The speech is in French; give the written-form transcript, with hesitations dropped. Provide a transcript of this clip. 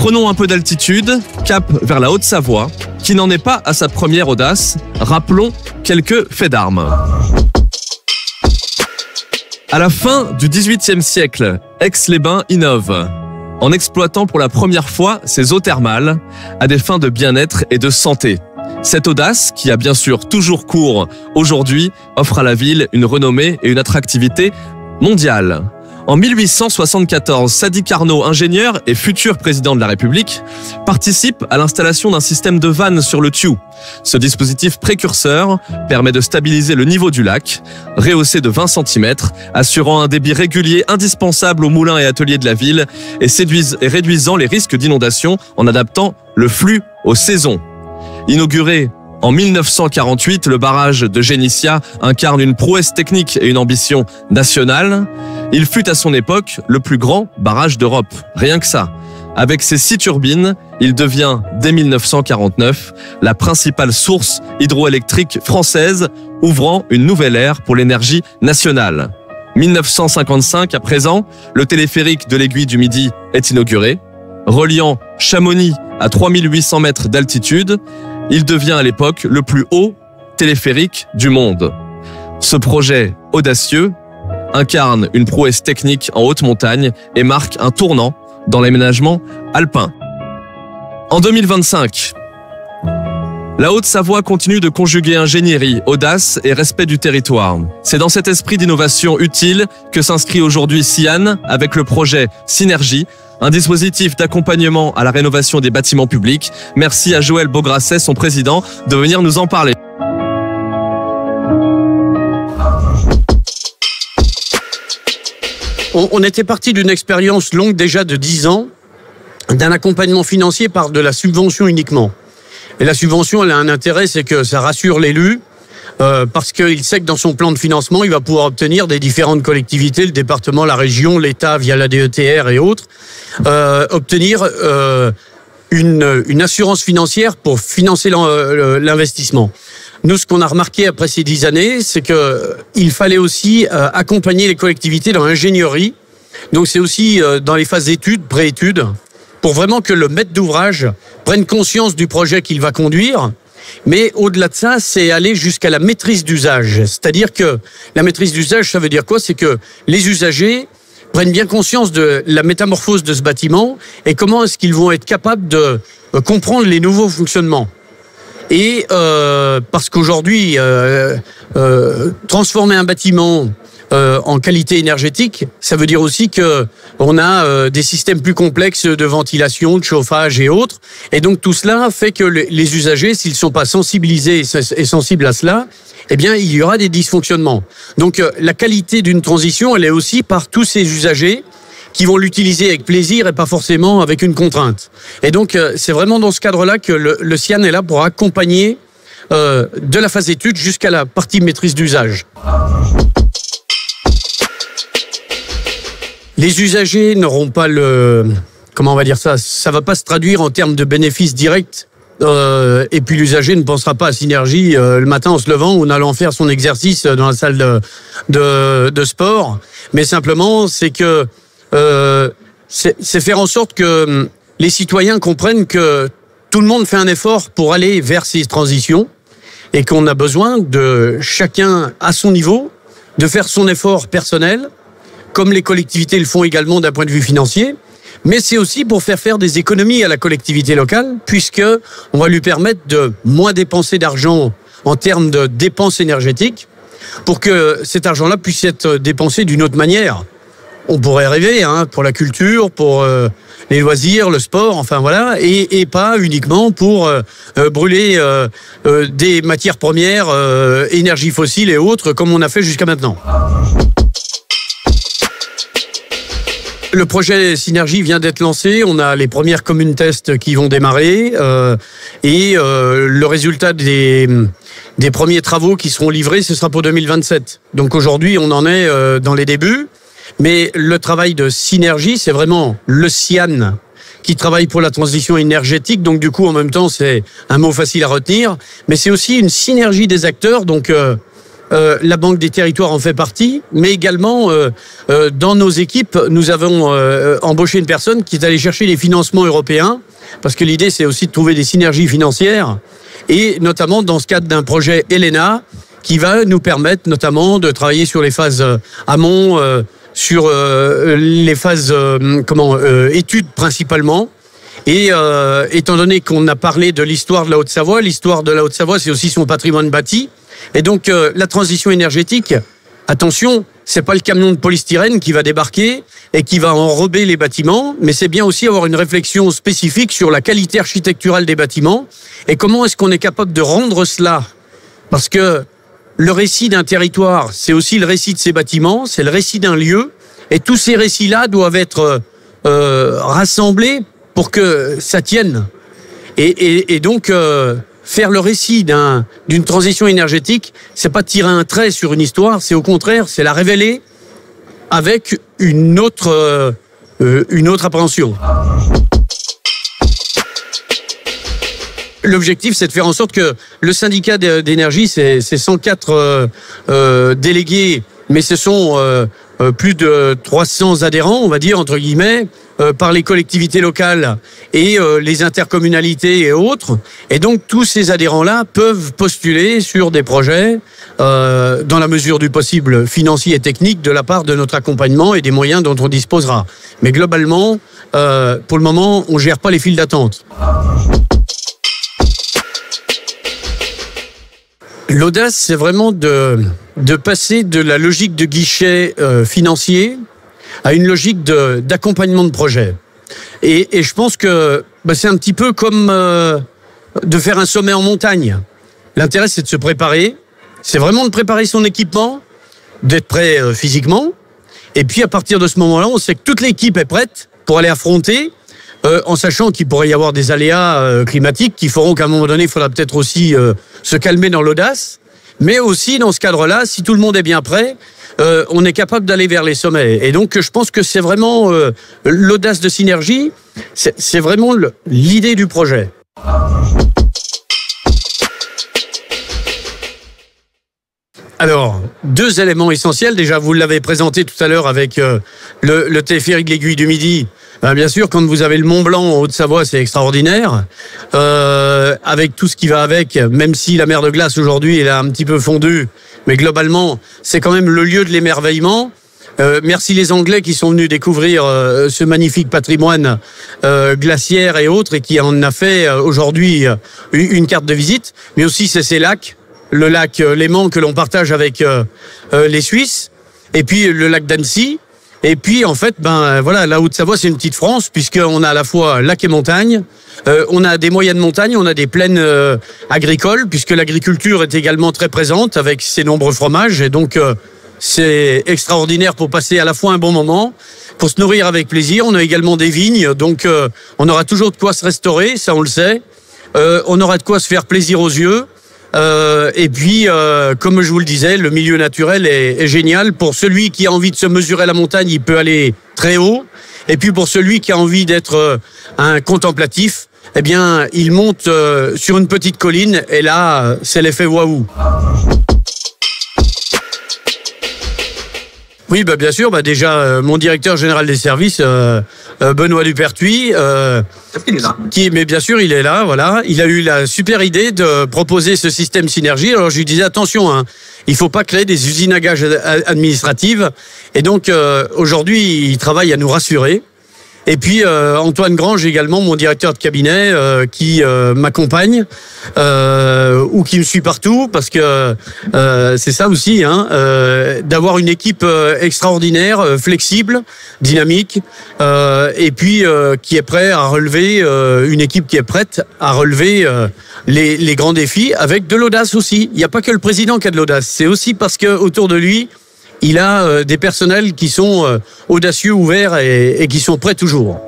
Prenons un peu d'altitude, cap vers la Haute-Savoie, qui n'en est pas à sa première audace. Rappelons quelques faits d'armes. À la fin du XVIIIe siècle, Aix-les-Bains innove en exploitant pour la première fois ses eaux thermales à des fins de bien-être et de santé. Cette audace, qui a bien sûr toujours cours aujourd'hui, offre à la ville une renommée et une attractivité mondiale. En 1874, Sadi Carnot, ingénieur et futur président de la République, participe à l'installation d'un système de vannes sur le Thiou. Ce dispositif précurseur permet de stabiliser le niveau du lac, rehaussé de 20 cm, assurant un débit régulier indispensable aux moulins et ateliers de la ville et réduisant les risques d'inondation en adaptant le flux aux saisons. Inauguré en 1948, le barrage de Génissia incarne une prouesse technique et une ambition nationale. Il fut à son époque le plus grand barrage d'Europe, rien que ça. Avec ses 6 turbines, il devient, dès 1949, la principale source hydroélectrique française, ouvrant une nouvelle ère pour l'énergie nationale. 1955, à présent, le téléphérique de l'Aiguille du Midi est inauguré. Reliant Chamonix à 3800 mètres d'altitude, il devient à l'époque le plus haut téléphérique du monde. Ce projet audacieux incarne une prouesse technique en haute montagne et marque un tournant dans l'aménagement alpin. En 2025, la Haute-Savoie continue de conjuguer ingénierie, audace et respect du territoire. C'est dans cet esprit d'innovation utile que s'inscrit aujourd'hui Sian avec le projet Synergie, un dispositif d'accompagnement à la rénovation des bâtiments publics. Merci à Joël Beaugrasset, son président, de venir nous en parler. On était parti d'une expérience longue déjà de 10 ans, d'un accompagnement financier par de la subvention uniquement. Et la subvention, elle a un intérêt, c'est que ça rassure l'élu, parce qu'il sait que dans son plan de financement, il va pouvoir obtenir des différentes collectivités, le département, la région, l'État via la DETR et autres, obtenir une assurance financière pour financer l'investissement. Nous, ce qu'on a remarqué après ces 10 années, c'est que il fallait aussi accompagner les collectivités dans l'ingénierie. Donc c'est aussi dans les phases d'études, pré-études, pour vraiment que le maître d'ouvrage prenne conscience du projet qu'il va conduire. Mais au-delà de ça, c'est aller jusqu'à la maîtrise d'usage. C'est-à-dire que la maîtrise d'usage, ça veut dire quoi? C'est que les usagers prennent bien conscience de la métamorphose de ce bâtiment et comment est-ce qu'ils vont être capables de comprendre les nouveaux fonctionnements. Et parce qu'aujourd'hui, transformer un bâtiment en qualité énergétique, ça veut dire aussi que on a des systèmes plus complexes de ventilation, de chauffage et autres. Et donc tout cela fait que les usagers, s'ils sont pas sensibilisés et sensibles à cela, eh bien il y aura des dysfonctionnements. Donc la qualité d'une transition, elle est aussi par tous ces usagers qui vont l'utiliser avec plaisir et pas forcément avec une contrainte. Et donc c'est vraiment dans ce cadre-là que le Sian est là pour accompagner de la phase étude jusqu'à la partie maîtrise d'usage. Les usagers n'auront pas comment on va dire ça? Ça va pas se traduire en termes de bénéfices directs. Et puis l'usager ne pensera pas à Synergie le matin en se levant ou en allant faire son exercice dans la salle de sport. Mais simplement, c'est que c'est faire en sorte que les citoyens comprennent que tout le monde fait un effort pour aller vers ces transitions et qu'on a besoin de chacun à son niveau de faire son effort personnel, comme les collectivités le font également d'un point de vue financier, mais c'est aussi pour faire des économies à la collectivité locale, puisque on va lui permettre de moins dépenser d'argent en termes de dépenses énergétiques, pour que cet argent-là puisse être dépensé d'une autre manière. On pourrait rêver, pour la culture, pour les loisirs, le sport, enfin voilà, et pas uniquement pour brûler des matières premières, énergie fossile et autres, comme on a fait jusqu'à maintenant. Le projet Synergie vient d'être lancé. On a les premières communes tests qui vont démarrer et le résultat des premiers travaux qui seront livrés, ce sera pour 2027. Donc aujourd'hui, on en est dans les débuts. Mais le travail de Synergie, c'est vraiment le Sian qui travaille pour la transition énergétique. Donc du coup, en même temps, c'est un mot facile à retenir. Mais c'est aussi une synergie des acteurs. Donc la Banque des Territoires en fait partie, mais également dans nos équipes, nous avons embauché une personne qui est allée chercher les financements européens, parce que l'idée c'est aussi de trouver des synergies financières, et notamment dans ce cadre d'un projet Elena, qui va nous permettre notamment de travailler sur les phases amont, sur les phases études principalement. Et étant donné qu'on a parlé de l'histoire de la Haute-Savoie, l'histoire de la Haute-Savoie, c'est aussi son patrimoine bâti. Et donc la transition énergétique, attention, c'est pas le camion de polystyrène qui va débarquer et qui va enrober les bâtiments, mais c'est bien aussi avoir une réflexion spécifique sur la qualité architecturale des bâtiments et comment est-ce qu'on est capable de rendre cela. Parce que le récit d'un territoire, c'est aussi le récit de ses bâtiments, c'est le récit d'un lieu, et tous ces récits-là doivent être rassemblés pour que ça tienne. Et donc, faire le récit d'une transition énergétique, c'est pas tirer un trait sur une histoire, c'est au contraire, c'est la révéler avec une autre appréhension. L'objectif, c'est de faire en sorte que le syndicat d'énergie, c'est 104 délégués, mais ce sont plus de 300 adhérents, on va dire, entre guillemets, par les collectivités locales et les intercommunalités et autres. Et donc, tous ces adhérents-là peuvent postuler sur des projets dans la mesure du possible financier et technique de la part de notre accompagnement et des moyens dont on disposera. Mais globalement, pour le moment, on ne gère pas les files d'attente. L'audace, c'est vraiment de passer de la logique de guichet financier à une logique d'accompagnement de projet. Et je pense que c'est un petit peu comme de faire un sommet en montagne. L'intérêt, c'est de se préparer. C'est vraiment de préparer son équipement, d'être prêt physiquement. Et puis, à partir de ce moment-là, on sait que toute l'équipe est prête pour aller affronter, en sachant qu'il pourrait y avoir des aléas climatiques qui feront qu'à un moment donné, il faudra peut-être aussi se calmer dans l'audace. Mais aussi, dans ce cadre-là, si tout le monde est bien prêt, on est capable d'aller vers les sommets. Et donc, je pense que c'est vraiment l'audace de synergie, c'est vraiment l'idée du projet. Alors, deux éléments essentiels. Déjà, vous l'avez présenté tout à l'heure avec le téléphérique de l'Aiguille du Midi. Bien sûr, quand vous avez le Mont Blanc en Haute-Savoie, c'est extraordinaire. Avec tout ce qui va avec, même si la mer de glace aujourd'hui elle a un petit peu fondu, mais globalement, c'est quand même le lieu de l'émerveillement. Merci les Anglais qui sont venus découvrir ce magnifique patrimoine glaciaire et autres, et qui en a fait aujourd'hui une carte de visite. Mais aussi, c'est ces lacs, le lac Léman que l'on partage avec les Suisses, et puis le lac d'Annecy. Et puis, en fait, voilà, la Haute-Savoie, c'est une petite France, puisqu'on a à la fois lac et montagne. On a des moyennes montagnes, on a des plaines agricoles, puisque l'agriculture est également très présente avec ses nombreux fromages. Et donc, c'est extraordinaire pour passer à la fois un bon moment, pour se nourrir avec plaisir. On a également des vignes, donc on aura toujours de quoi se restaurer, ça on le sait. On aura de quoi se faire plaisir aux yeux. Et puis, comme je vous le disais, le milieu naturel est génial. Pour celui qui a envie de se mesurer à la montagne, il peut aller très haut. Et puis pour celui qui a envie d'être un contemplatif, eh bien, il monte sur une petite colline et là, c'est l'effet waouh. Oui, bien sûr. Déjà, mon directeur général des services, Benoît Dupertuis, mais bien sûr, il est là. Voilà, il a eu la super idée de proposer ce système synergie. Alors, je lui disais attention, il faut pas créer des usines à gages administratives. Et donc, aujourd'hui, il travaille à nous rassurer. Et puis Antoine Grange également, mon directeur de cabinet, qui m'accompagne ou qui me suit partout, parce que c'est ça aussi, d'avoir une équipe extraordinaire, flexible, dynamique, et puis qui est prêt à relever, une équipe qui est prête à relever les grands défis avec de l'audace aussi. Il n'y a pas que le président qui a de l'audace, c'est aussi parce que autour de lui, il a des personnels qui sont audacieux, ouverts et qui sont prêts toujours.